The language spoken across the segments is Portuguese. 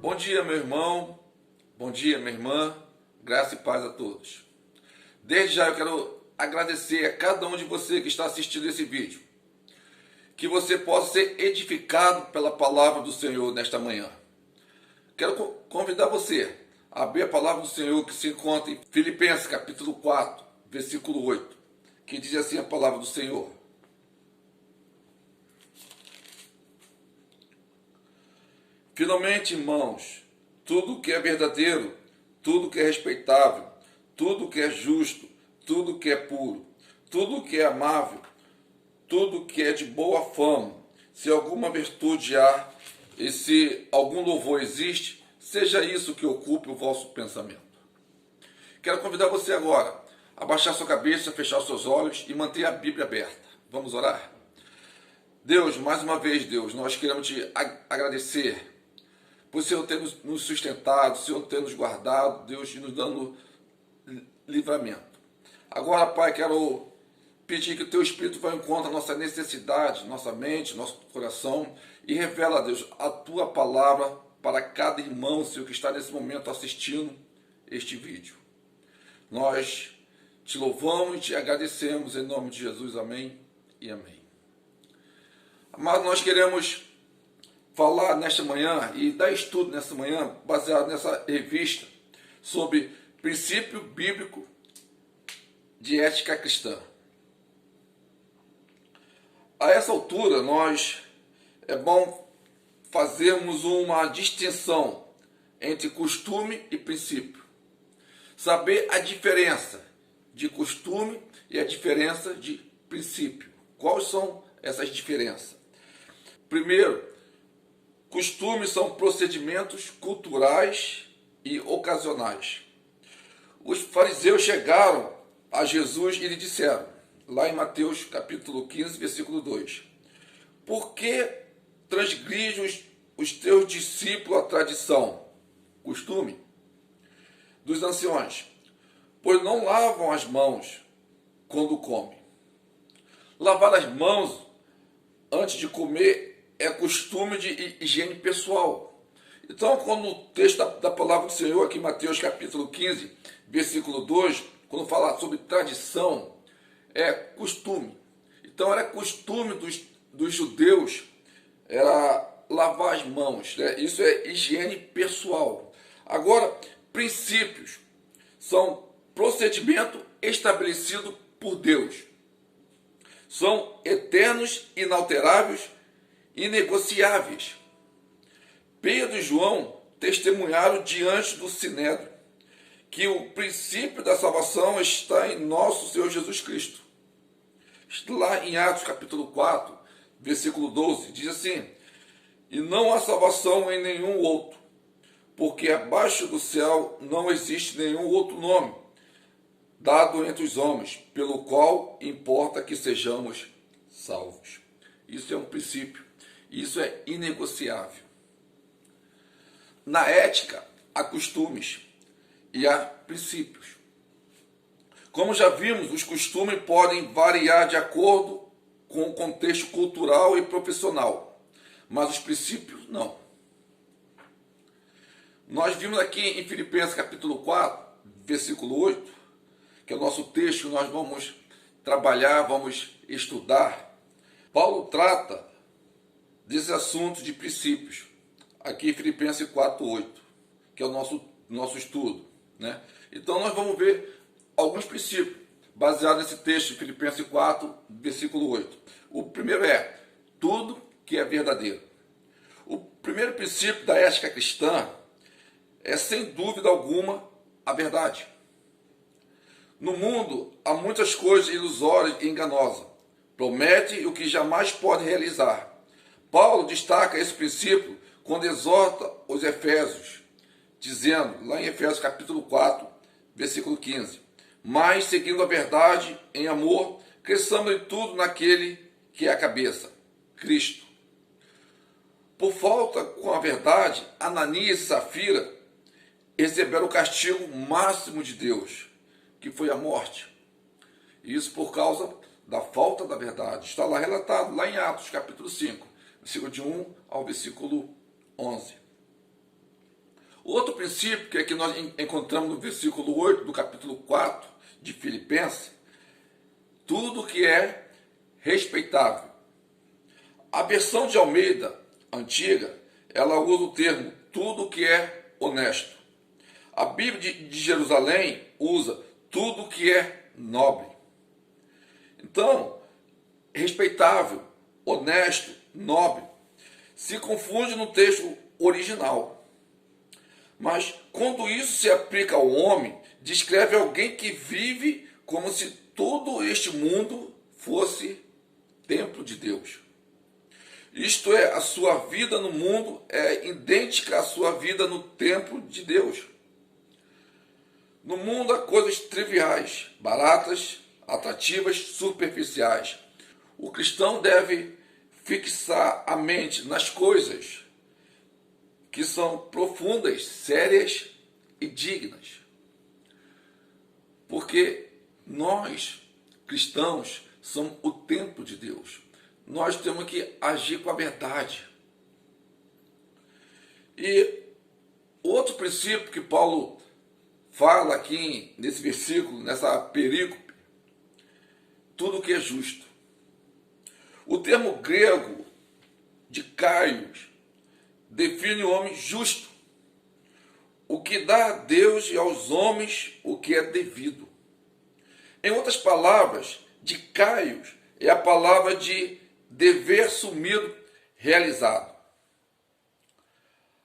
Bom dia, meu irmão, bom dia, minha irmã, graça e paz a todos. Desde já eu quero agradecer a cada um de vocês que está assistindo esse vídeo. Que você possa ser edificado pela palavra do Senhor nesta manhã. Quero convidar você a abrir a palavra do Senhor que se encontra em Filipenses capítulo 4, versículo 8, que diz assim a palavra do Senhor. Finalmente, irmãos, tudo que é verdadeiro, tudo que é respeitável, tudo que é justo, tudo que é puro, tudo que é amável, tudo que é de boa fama, se alguma virtude há e se algum louvor existe, seja isso que ocupe o vosso pensamento. Quero convidar você agora a baixar sua cabeça, fechar os seus olhos e manter a Bíblia aberta. Vamos orar? Deus, mais uma vez, Deus, nós queremos te agradecer por o Senhor ter nos sustentado, o Senhor ter nos guardado, Deus, e nos dando livramento. Agora, Pai, quero pedir que o Teu Espírito vá em conta a nossa necessidade, nossa mente, nosso coração, e revela, Deus, a Tua palavra para cada irmão, Senhor, que está nesse momento assistindo este vídeo. Nós te louvamos e te agradecemos em nome de Jesus, amém e amém. Mas nós queremos falar nesta manhã e dar estudo nesta manhã, baseado nessa revista, sobre princípio bíblico de ética cristã. A essa altura, é bom fazermos uma distinção entre costume e princípio. Saber a diferença de costume e a diferença de princípio. Quais são essas diferenças? Primeiro, costumes são procedimentos culturais e ocasionais. Os fariseus chegaram a Jesus e lhe disseram, lá em Mateus capítulo 15, versículo 2, por que transgride os teus discípulos a tradição, costume, dos anciões, pois não lavam as mãos quando comem? Lavar as mãos antes de comer é costume de higiene pessoal. Então, quando o texto da palavra do Senhor, aqui em Mateus capítulo 15, versículo 2, quando fala sobre tradição, é costume. Então, era costume dos judeus, era lavar as mãos, né? Isso é higiene pessoal. Agora, princípios são procedimento estabelecido por Deus. São eternos, inalteráveis, inegociáveis. Pedro e João testemunharam diante do Sinédrio que o princípio da salvação está em nosso Senhor Jesus Cristo. Lá em Atos capítulo 4, versículo 12, diz assim, e não há salvação em nenhum outro, porque abaixo do céu não existe nenhum outro nome dado entre os homens, pelo qual importa que sejamos salvos. Isso é um princípio. Isso é inegociável. Na ética, há costumes e há princípios. Como já vimos, os costumes podem variar de acordo com o contexto cultural e profissional, mas os princípios não. Nós vimos aqui em Filipenses capítulo 4, versículo 8, que é o nosso texto que nós vamos trabalhar, vamos estudar. Paulo trata desse assunto de princípios, aqui em Filipenses 4:8, que é o nosso estudo, né? Então nós vamos ver alguns princípios, baseados nesse texto de Filipenses 4, versículo 8. O primeiro é, tudo que é verdadeiro. O primeiro princípio da ética cristã é, sem dúvida alguma, a verdade. No mundo, há muitas coisas ilusórias e enganosas. Promete o que jamais pode realizar. Paulo destaca esse princípio quando exorta os Efésios, dizendo, lá em Efésios capítulo 4, versículo 15, mas seguindo a verdade em amor, cresçamos em tudo naquele que é a cabeça, Cristo. Por falta com a verdade, Ananias e Safira receberam o castigo máximo de Deus, que que foi a morte. Isso por causa da falta da verdade. Está lá relatado, lá em Atos, capítulo 5, versículo de 1 ao versículo 11. Outro princípio que nós encontramos no versículo 8 do capítulo 4 de Filipenses, tudo que é respeitável. A versão de Almeida, antiga, ela usa o termo tudo que é honesto. A Bíblia de Jerusalém usa tudo que é nobre. Então, respeitável, honesto, nobre, se confunde no texto original. Mas quando isso se aplica ao homem, descreve alguém que vive como se todo este mundo fosse templo de Deus. Isto é, a sua vida no mundo é idêntica à sua vida no templo de Deus. No mundo há coisas triviais, baratas, atrativas, superficiais. O cristão deve fixar a mente nas coisas que são profundas, sérias e dignas. Porque nós, cristãos, somos o templo de Deus. Nós temos que agir com a verdade. E outro princípio que Paulo fala aqui nesse versículo, nessa perícope, tudo que é justo. O termo grego de kaios define o homem justo, o que dá a Deus e aos homens o que é devido. Em outras palavras, de kaios é a palavra de dever sumido, realizado.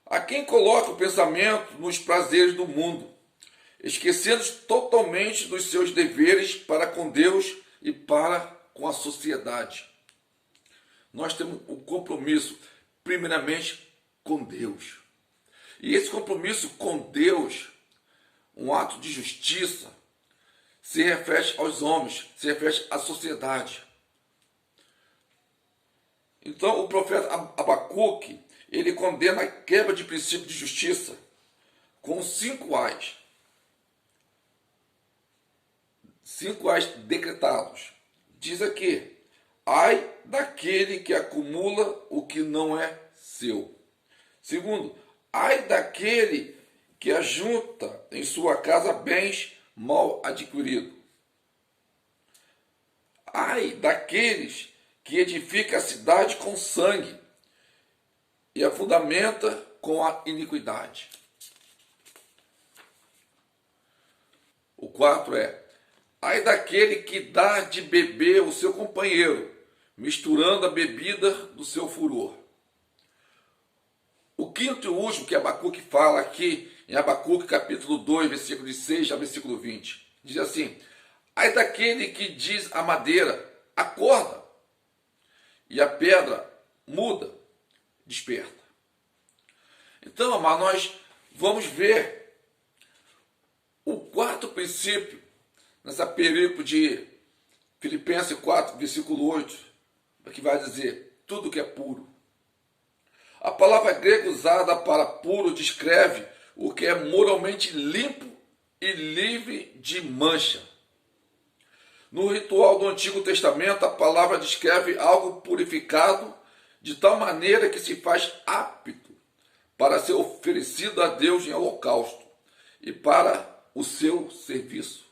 Há quem coloca o pensamento nos prazeres do mundo, esquecendo totalmente dos seus deveres para com Deus e para com a sociedade. Nós temos um compromisso, primeiramente, com Deus. E esse compromisso com Deus, um ato de justiça, se refere aos homens, se refere à sociedade. Então, o profeta Abacuque, ele condena a quebra de princípio de justiça com 5 ais. 5 ais decretados. Diz aqui: ai daquele que acumula o que não é seu. Segundo, ai daquele que ajunta em sua casa bens mal adquiridos. Ai daqueles que edifica a cidade com sangue e a fundamenta com a iniquidade. O 4 é: ai daquele que dá de beber ao seu companheiro, misturando a bebida do seu furor. O quinto e último que Abacuque fala aqui, em Abacuque capítulo 2, versículo de 6 a versículo 20, diz assim: ai daquele que diz à madeira, acorda, e a pedra muda, desperta. Então, amados, nós vamos ver o quarto princípio nessa perícope de Filipenses 4, versículo 8, que vai dizer tudo que é puro. A palavra grega usada para puro descreve o que é moralmente limpo e livre de mancha. No ritual do Antigo Testamento, a palavra descreve algo purificado de tal maneira que se faz apto para ser oferecido a Deus em holocausto e para o seu serviço.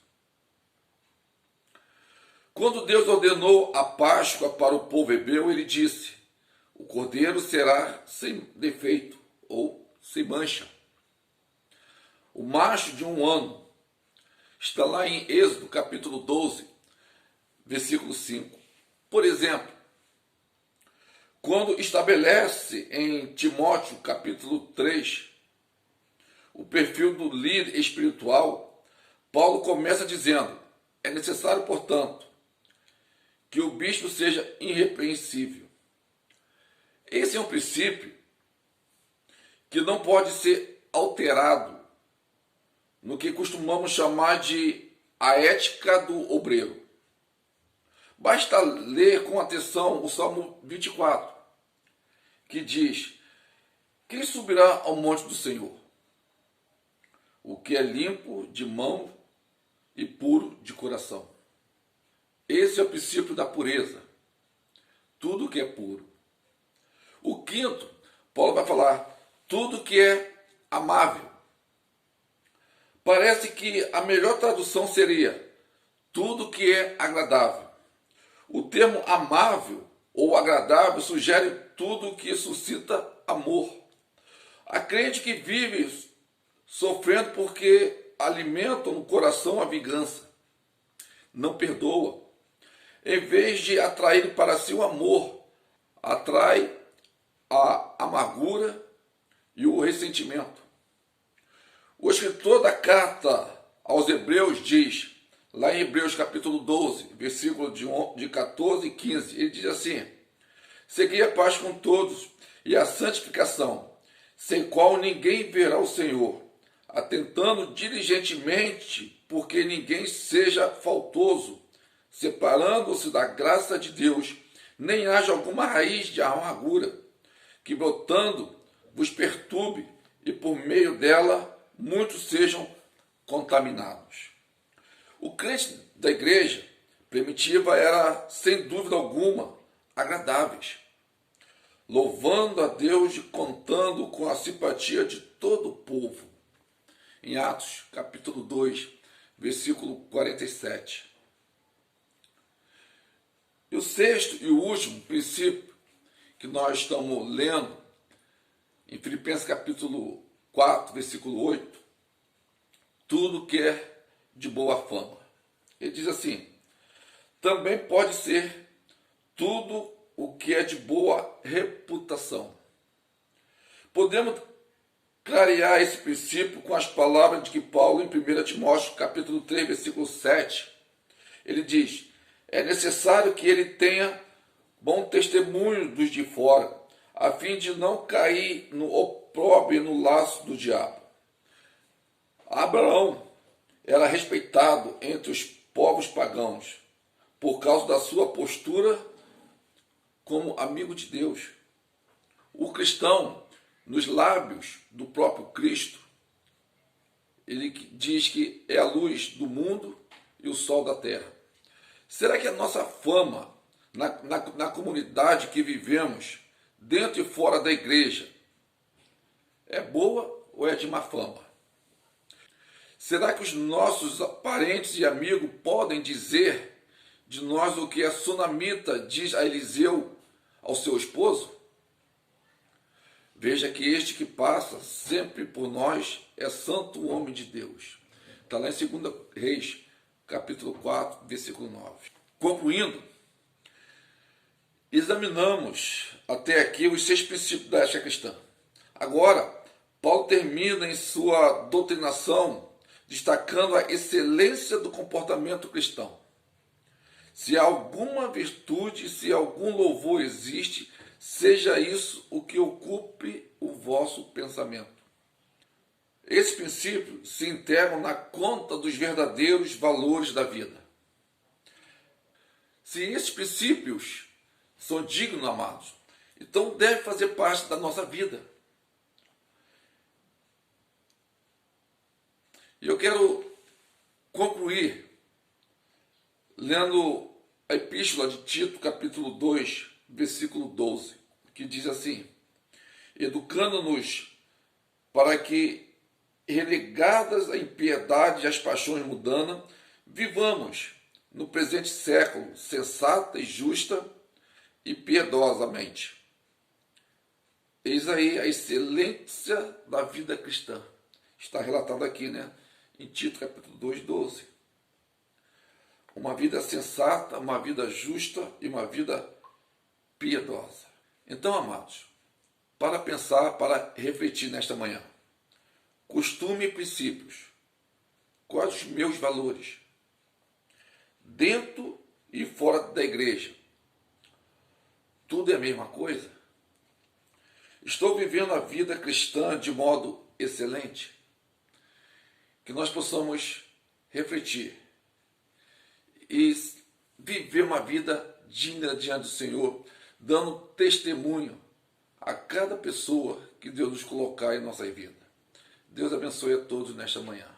Quando Deus ordenou a Páscoa para o povo hebreu, ele disse: o cordeiro será sem defeito ou sem mancha. O macho de 1 ano está lá em Êxodo, capítulo 12, versículo 5. Por exemplo, quando estabelece em Timóteo, capítulo 3, o perfil do líder espiritual, Paulo começa dizendo: é necessário, portanto, que o bispo seja irrepreensível. Esse é um princípio que não pode ser alterado no que costumamos chamar de a ética do obreiro. Basta ler com atenção o Salmo 24, que diz: quem subirá ao monte do Senhor? O que é limpo de mão e puro coração. Esse é o princípio da pureza. Tudo que é puro. O quinto, Paulo vai falar tudo que é amável. Parece que a melhor tradução seria tudo que é agradável. O termo amável ou agradável sugere tudo que suscita amor. Há crente que vive sofrendo porque alimenta no coração a vingança, não perdoa. Em vez de atrair para si o amor, atrai a amargura e o ressentimento. O escritor da carta aos Hebreus diz, lá em Hebreus capítulo 12, versículo de 14 e 15, ele diz assim: segui a paz com todos e a santificação, sem qual ninguém verá o Senhor, atentando diligentemente porque ninguém seja faltoso, separando-se da graça de Deus, nem haja alguma raiz de amargura, que brotando vos perturbe e por meio dela muitos sejam contaminados. O crente da igreja primitiva era, sem dúvida alguma, agradáveis, louvando a Deus e contando com a simpatia de todo o povo. Em Atos, capítulo 2, versículo 47. E o sexto e o último princípio que nós estamos lendo, em Filipenses capítulo 4, versículo 8, tudo que é de boa fama. Ele diz assim, também pode ser tudo o que é de boa reputação. Podemos clarear esse princípio com as palavras de que Paulo, em 1 Timóteo, capítulo 3, versículo 7, ele diz, é necessário que ele tenha bom testemunho dos de fora, a fim de não cair no opróbrio e no laço do diabo. Abraão era respeitado entre os povos pagãos por causa da sua postura como amigo de Deus. O cristão, nos lábios do próprio Cristo, ele diz que é a luz do mundo e o sol da terra. Será que a nossa fama na comunidade que vivemos, dentro e fora da igreja, é boa ou é de má fama? Será que os nossos parentes e amigos podem dizer de nós o que a sunamita diz a Eliseu, ao seu esposo? Veja que este que passa sempre por nós é santo homem de Deus. Está lá em 2 Reis, capítulo 4, versículo 9. Concluindo, examinamos até aqui os 6 princípios da ética cristã. Agora, Paulo termina em sua doutrinação destacando a excelência do comportamento cristão. Se alguma virtude, se algum louvor existe, seja isso o que ocupe o vosso pensamento. Esses princípios se integram na conta dos verdadeiros valores da vida. Se esses princípios são dignos, amados, então deve fazer parte da nossa vida. E eu quero concluir lendo a epístola de Tito, capítulo 2, versículo 12, que diz assim, educando-nos para que, relegadas a impiedade e as paixões mundanas, vivamos no presente século sensata e justa e piedosamente. Eis aí a excelência da vida cristã. Está relatado aqui, né? Em Tito, capítulo 2, 12. Uma vida sensata, uma vida justa e uma vida piedosa. Então, amados, para pensar, para refletir nesta manhã, costume e princípios. Quais os meus valores? Dentro e fora da igreja. Tudo é a mesma coisa? Estou vivendo a vida cristã de modo excelente? Que nós possamos refletir e viver uma vida digna diante do Senhor, dando testemunho a cada pessoa que Deus nos colocar em nossa vida. Deus abençoe a todos nesta manhã.